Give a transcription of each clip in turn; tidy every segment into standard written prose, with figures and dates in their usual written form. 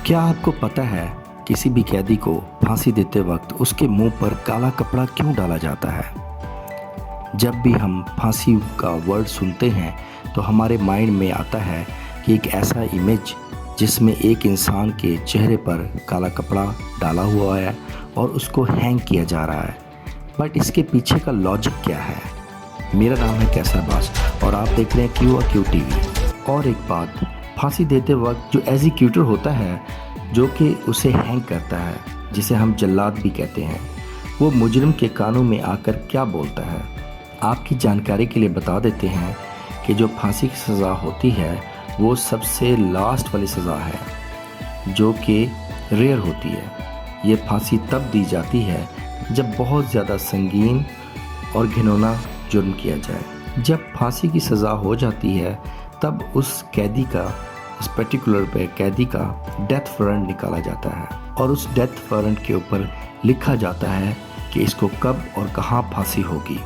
क्या आपको पता है किसी भी कैदी को फांसी देते वक्त उसके मुंह पर काला कपड़ा क्यों डाला जाता है? जब भी हम फांसी का वर्ड सुनते हैं तो हमारे माइंड में आता है कि एक ऐसा इमेज जिसमें एक इंसान के चेहरे पर काला कपड़ा डाला हुआ है और उसको हैंग किया जा रहा है। बट इसके पीछे का लॉजिक क्या है? मेरा नाम है कैसर बास और आप देख रहे हैं क्यू टीवी। और एक बात, फांसी देते वक्त जो एग्जीक्यूटर होता है जो कि उसे हैंग करता है, जिसे हम जल्लाद भी कहते हैं, वो मुजरिम के कानों में आकर क्या बोलता है? आपकी जानकारी के लिए बता देते हैं कि जो फांसी की सज़ा होती है वो सबसे लास्ट वाली सज़ा है जो कि रेयर होती है। ये फांसी तब दी जाती है जब बहुत ज़्यादा संगीन और घिनौना जुर्म किया जाए। जब फांसी की सज़ा हो जाती है तब उस पर्टिकुलर कैदी का डेथ वारंट निकाला जाता है और उस डेथ वारंट के ऊपर लिखा जाता है कि इसको कब और कहाँ फांसी होगी,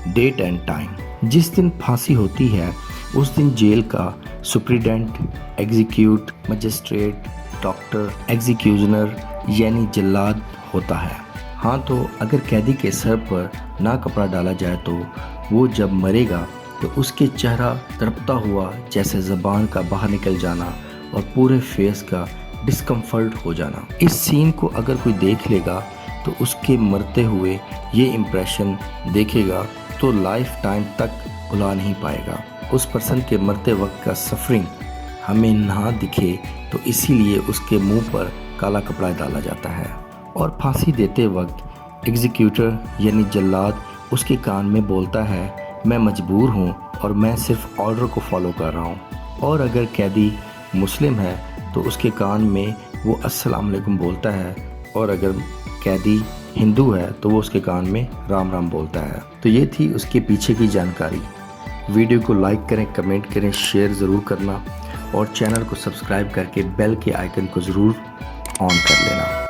डेट एंड टाइम। जिस दिन फांसी होती है उस दिन जेल का superintendent, execute magistrate, doctor, executioner यानी जल्लाद होता है। हाँ, तो अगर कैदी के सर पर ना कपड़ा डाला जाए तो वो जब मरेगा तो उसके चेहरा तड़पता हुआ जैसे ज़बान का बाहर निकल जाना और पूरे फेस का डिस्कम्फर्ट हो जाना। इस सीन को अगर कोई देख लेगा तो उसके मरते हुए ये इम्प्रेशन देखेगा तो लाइफ टाइम तक भुला नहीं पाएगा। उस पर्सन के मरते वक्त का सफरिंग हमें ना दिखे तो इसीलिए उसके मुंह पर काला कपड़ा डाला जाता है। और फांसी देते वक्त एग्जीक्यूटर यानी जल्लाद उसके कान में बोलता है, मैं मजबूर हूँ और मैं सिर्फ ऑर्डर को फॉलो कर रहा हूँ। और अगर कैदी मुस्लिम है तो उसके कान में वो अस्सलाम वालेकुम बोलता है, और अगर कैदी हिंदू है तो वो उसके कान में राम राम बोलता है। तो ये थी उसके पीछे की जानकारी। वीडियो को लाइक करें, कमेंट करें, शेयर ज़रूर करना और चैनल को सब्सक्राइब करके बेल के आइकन को ज़रूर ऑन कर लेना।